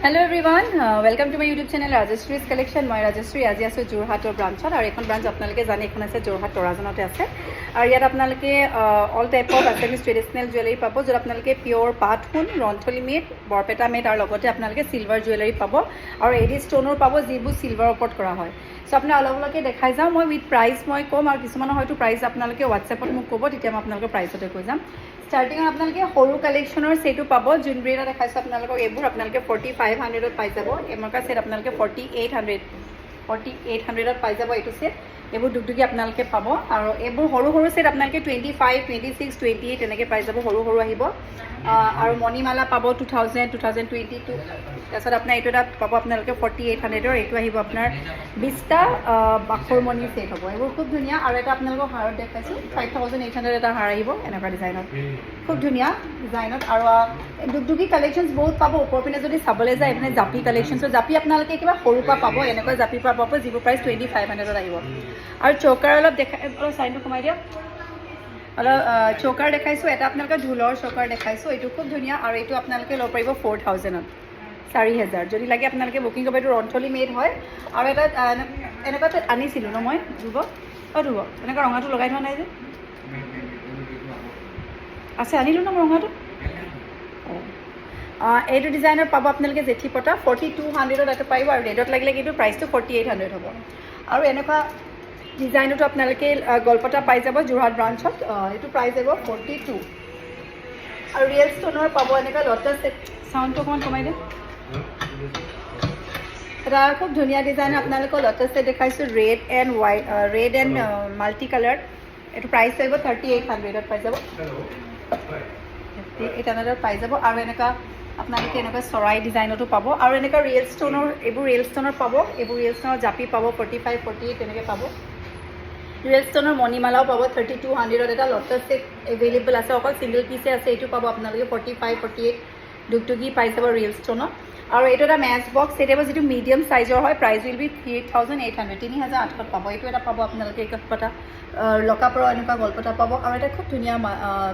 Hello everyone, welcome to my YouTube channel Rajeshree's Collection. মই ৰাজশ্ৰী আজি আছোঁ যোৰহাটৰ ব্ৰাঞ্চত আৰু এখন ব্ৰাঞ্চ আপোনালোকে জানে এখন আছে যোৰহাট তৰাজনতে আছে আৰু ইয়াত আপোনালোকে all type of Assamese traditional jewellery পাব য'ত আপোনালোকে পিয়'ৰ পাট সোণ ৰন্থলী মেড বৰপেটা মেড আৰু লগতে আপোনালোকে চিলভাৰ জুৱেলাৰী পাব আৰু এডি ষ্টোনৰ পাব যিবোৰ চিলভাৰৰ ওপৰত কৰা হয় চ' আপোনাৰ অলপ অলপকৈ দেখাই যাওঁ মই উইথ প্ৰাইচ মই ক'ম আৰু কিছুমানৰ হয়তো প্ৰাইচ আপোনালোকে হোৱাটছএপত মোক ক'ব তেতিয়া মই আপোনালোকৰ প্ৰাইচতে কৈ যাম ষ্টাৰ্টিঙত আপোনালোকে সৰু কালেকশ্যনৰ ছেটো পাব যোনবোৰ এটা দেখাইছোঁ আপোনালোকক এইবোৰ আপোনালোকে 4500ত পাই যাব এমকা ছেট আপোনালোকে 4800ত পাই যাব এইটো ছেট এইবোৰ দুগদুগী আপোনালোকে পাব আৰু এইবোৰ সৰু সৰু ছেট আপোনালোকে 25, 26, 28 তেনেকৈ পাই যাব সৰু সৰু আহিব আৰু মণিমালা পাব 2000, 2022 তাৰপিছত আপোনাৰ এইটো এটা পাব আপোনালোকে 4800ৰ এইটো আহিব আপোনাৰ 20টা বাখৰ মণি ছেট হ'ব এইবোৰ খুব ধুনীয়া আৰু এটা আপোনালোকক হাৰত দেখাইছোঁ 5800 এটা হাৰ আহিব এনেকুৱা ডিজাইনত খুব ধুনীয়া ডিজাইনত আৰু দুগদুগী কালেকশ্যনছ বহুত পাব ওপৰ পিনে যদি চাবলৈ যায় এইপিনে জাপি কালেকশ্যনছৰ জাপি আপোনালোকে কিবা সৰুৰ পৰা পাব এনেকুৱা জাপিৰ পৰা পাব যিবোৰ প্ৰাইচ 2500ত আহিব আৰু চৌকাৰ অলপ অলপ চাইনটো কমাই দিয়ক অলপ চৌকাৰ দেখাইছোঁ এটা আপোনালোকে ঢোলৰ চৌকাৰ দেখাইছোঁ এইটো খুব ধুনীয়া আৰু এইটো আপোনালোকে ল'ব পাৰিব 4000ত 4000 যদি লাগে আপোনালোকে বুকিং কৰিব এইটো ৰন্থলী মেড হয় আৰু এটা এনেকুৱা তাত আনিছিলোঁ ন মই ধুব এনেকুৱা ৰঙাটো লগাই থোৱা নাই যে আছে আনিলোঁ ন মই ৰঙাটো এইটো ডিজাইনৰ পাব আপোনালোকে জেঠি পটা 4200ত এটা পাৰিব আৰু ৰেডত লাগিলে কিন্তু প্ৰাইচটো 4800 হ'ব আৰু এনেকুৱা ডিজাইনতো আপোনালোকে গলপটা পাই যাব যোৰহাট ব্ৰাঞ্চত এইটো প্ৰাইচ আহিব 42 আৰু ৰিয়েল ষ্টোনৰ পাব এনেকুৱা লটাছ চাউণ্ডটো অকণমান কমাই দিম এটা খুব ধুনীয়া ডিজাইন আপোনালোকৰ লটাছ ছেট দেখাইছোঁ ৰেড এণ্ড মাল্টি কালাৰ এইটো প্ৰাইচ আহিব 3800ত পাই যাব 3800ত পাই যাব আৰু এনেকুৱা আপোনালোকে এনেকুৱা চৰাই ডিজাইনতো পাব আৰু এনেকুৱা ৰিয়েল ষ্টোনৰ এইবোৰ ৰিয়েল ষ্টোনৰ পাব এইবোৰ ৰিয়েল ষ্টোনৰ জাপি পাব 45, 48 তেনেকৈ পাব ৰিয়েল ষ্টোনৰ মণিমালাও পাব 3200ত এটা লটাছ ছেট এভেইলেবল আছে অকল ছিংগল পিচে আছে এইটো পাব আপোনালোকে 45, 48 দুগদুগী পাই যাব ৰিয়েল ষ্টোনত আৰু এইটো এটা মেচ বক্স কেতিয়াবা যিটো মিডিয়াম চাইজৰ হয় প্ৰাইচ উইল বি 3800 3800ত পাব এইটো এটা পাব আপোনালোকে একপটা লকাপৰ এনেকুৱা গল্পটা পাব আৰু এটা খুব ধুনীয়া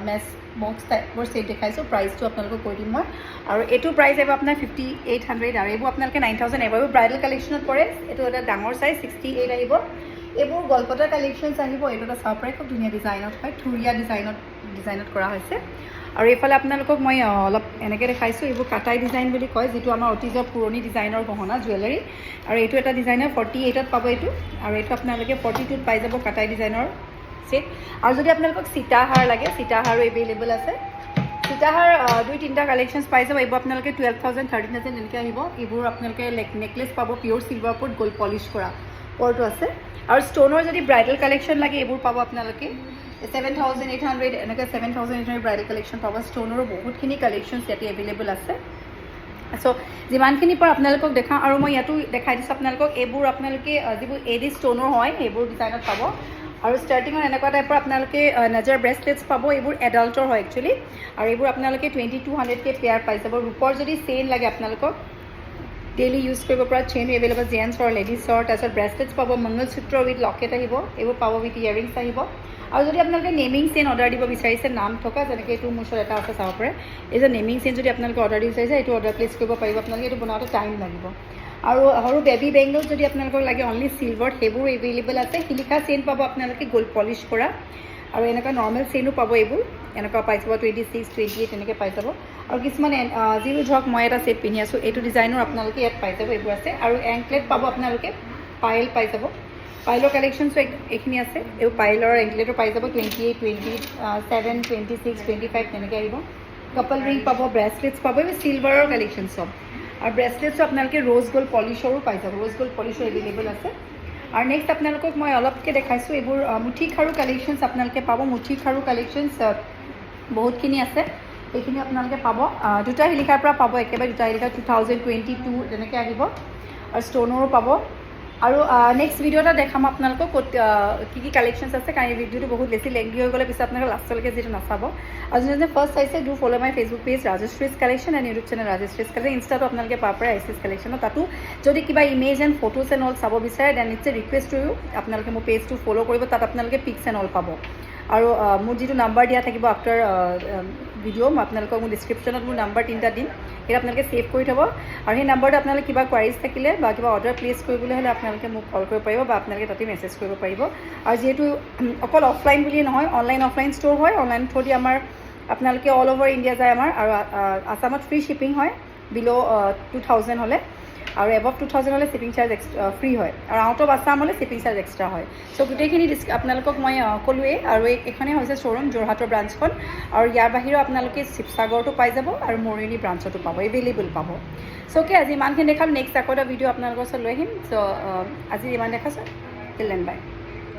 মেচ বক্স টাইপৰ ছেট দেখাইছোঁ প্ৰাইচটো আপোনালোকক কৈ দিম মই আৰু এইটো প্ৰাইচ আহিব আপোনাৰ 5800 আৰু এইবোৰ আপোনালোকে 9000 আহিব এইবোৰ ব্ৰাইডেল কালেকশ্যনত পৰে এইটো এটা ডাঙৰ চাইজ 68 আহিব এইবোৰ গল্পটাৰ কালেকশ্যনছ আহিব এইটো এটা চাব পাৰে খুব ধুনীয়া ডিজাইনত হয় থুৰীয়া ডিজাইনত কৰা হৈছে আৰু এইফালে আপোনালোকক মই অলপ এনেকৈ দেখাইছোঁ এইবোৰ কাটাই ডিজাইন বুলি কয় যিটো আমাৰ অতীজৰ পুৰণি ডিজাইনৰ গহনা জুৱেলাৰী আৰু এইটো এটা ডিজাইনৰ 48ত পাব এইটো আৰু এইটো আপোনালোকে 42ত পাই যাব কাটাই ডিজাইনৰ ছেট আৰু যদি আপোনালোকক সীতাহাৰ লাগে সীতাহাৰো এভেইলেবল আছে সীতাহাৰ 2-3টা কালেকশ্যনছ পাই যাব এইবোৰ আপোনালোকে 12000, 13000 এনেকৈ আহিব এইবোৰ আপোনালোকে নেকলেছ পাব পিয়'ৰ চিলভাৰ ওপৰত গ'ল্ড পলিছ কৰা পৰটো আছে আৰু ষ্টোনৰ যদি ব্ৰাইডেল কালেকশ্যন লাগে এইবোৰ পাব আপোনালোকে 7800 এনেকৈ 7800 ব্ৰাইডেল কালেকশ্যন পাব ষ্টোনৰো বহুতখিনি কালেকশ্যনছ ইয়াতে এভেইলেবল আছে চ' যিমানখিনিৰ পৰা আপোনালোকক দেখাওঁ আৰু মই ইয়াতো দেখাই দিছোঁ আপোনালোকক এইবোৰ আপোনালোকে যিবোৰ এডি ষ্টোনৰ হয় সেইবোৰ ডিজাইনত পাব আৰু ষ্টাৰ্টিঙত এনেকুৱা টাইপৰ আপোনালোকে নজৰ ব্ৰেচলেটছ পাব এইবোৰ এডাল্টৰ হয় একচুৱেলি আৰু এইবোৰ আপোনালোকে 2200কৈ পেয়াৰ পাই যাব ৰূপৰ যদি চেইন লাগে আপোনালোকক ডেইলি ইউজ কৰিব পৰা চেইন এভেইলেবল জেণ্টছৰ লেডিছৰ তাৰপিছত ব্ৰেচলেটছ পাব মংগলসূত্ৰ উইথ লকেট আহিব এইবোৰ পাব উইথ ইয়েৰিংছ আহিব আৰু যদি আপোনালোকে নেমিং চেইন অৰ্ডাৰ দিব বিচাৰিছে নাম থকা যেনেকৈ এইটো মোৰ ওচৰত এটা আছে চাব পাৰে এই যে নেমিং চেইন যদি আপোনালোকে অৰ্ডাৰ দিব বিচাৰিছে এইটো অৰ্ডাৰ প্লেচ কৰিব পাৰিব আপোনালোকে এইটো বনাওঁতে টাইম লাগিব আৰু সৰু বেবী বেংগল যদি আপোনালোকক লাগে অনলি চিলভাৰ সেইবোৰ এভেইলেবল আছে শিলিখা চেইন পাব আপোনালোকে গ'ল্ড পলিছ কৰা আৰু এনেকুৱা নৰ্মেল চেইনো পাব এইবোৰ এনেকুৱা পাই যাব 26, 28 তেনেকৈ পাই যাব আৰু কিছুমান যিবোৰ ধৰক মই এটা ছেট পিন্ধি আছোঁ এইটো ডিজাইনৰ আপোনালোকে ইয়াত পাই যাব এইবোৰ আছে আৰু এংকলেট পাব আপোনালোকে পাইল পাই যাব পাইলৰ কালেকশ্যনছো এইখিনি আছে এই পাইলৰ এংকলেটো পাই যাব 28, 27, 26, 25 তেনেকৈ আহিব কাপল ৰিং পাব ব্ৰেচলেটছ পাব এইবোৰ চিলভাৰৰ কালেকশ্যন চব আৰু ব্ৰেচলেটছো আপোনালোকে ৰ'জ গ'ল্ড পলিছৰো পাই যাব ৰ'জ গ'ল্ড পলিছৰ এভেইলেবল আছে আৰু নেক্সট আপোনালোকক মই অলপকৈ দেখাইছোঁ এইবোৰ মুঠি খাৰু কালেকশ্যনছ আপোনালোকে পাব মুঠি খাৰু কালেকশ্যনছ বহুতখিনি আছে এইখিনি আপোনালোকে পাব দুটা শিলিখাৰ পৰা পাব একেবাৰে দুটা শিলিখা 2022 তেনেকৈ আহিব আৰু ষ্টোনৰো পাব আৰু নেক্সট ভিডিঅ' এটা দেখাম আপোনালোকক ক'ত কি কালেকশ্যনছ আছে কাৰণ এই ভিডিঅ'টো বহুত বেছি লেংদি হৈ গ'লে পিছত আপোনালোকে লাষ্টলৈকে যিটো নাচাব আৰু যোনে ফাৰ্ষ্ট চাইছে do follow' my Facebook page Rajashree's collection and YouTube channel Rajashree's collection ইনষ্টাটো আপোনালোকে পাব পাৰে আইচিজ কালেকশ্যনত তাতো যদি কিবা image and photos and all চাব বিচাৰে then it's a request to you আপোনালোকে মোৰ পেজটো ফ'ল' কৰিব তাত আপোনালোকে পিক্স এণ্ড অল পাব আৰু মোৰ যিটো নাম্বাৰ দিয়া থাকিব আফটাৰ ভিডিঅ' মই আপোনালোকক মোৰ ডিছক্ৰিপশ্যনত মোৰ নাম্বাৰ 3টা দিম সেইটো আপোনালোকে ছেভ কৰি থ'ব আৰু সেই নাম্বাৰটো আপোনালোকে কিবা কোৱাৰিজ থাকিলে বা কিবা অৰ্ডাৰ প্লেচ কৰিবলৈ হ'লে আপোনালোকে মোক কল কৰিব পাৰিব বা আপোনালোকে তাতে মেছেজ কৰিব পাৰিব আৰু যিহেতু অকল অফলাইন বুলিয়ে নহয় অনলাইন অফলাইন ষ্ট'ৰ হয় অনলাইন থ্ৰুদি আমাৰ আপোনালোকে অল অভাৰ ইণ্ডিয়া যায় আমাৰ আৰু আছামত ফ্ৰী শ্বিপিং হয় বিল' 2000 হ'লে আৰু এবভ 2000 হ'লে শ্বিপিং চাৰ্জ ফ্ৰী হয় আৰু আউট অফ আছাম হ'লে শ্বিপিং চাৰ্জ এক্সট্ৰা হয় চ' গোটেইখিনি আপোনালোকক মই ক'লোৱেই আৰু এইখনেই হৈছে শ্ব'ৰুম যোৰহাটৰ ব্ৰাঞ্চখন আৰু ইয়াৰ বাহিৰেও আপোনালোকে শিৱসাগৰতো পাই যাব আৰু মৰিয়নি ব্ৰাঞ্চতো পাব এভেইলেবল পাব চ' অ'কে আজি ইমানখিনি দেখাম নেক্সট আকৌ এটা ভিডিঅ' আপোনালোকৰ ওচৰত লৈ আহিম চ' আজি ইমান দেখাছোঁ টিল দেন বাই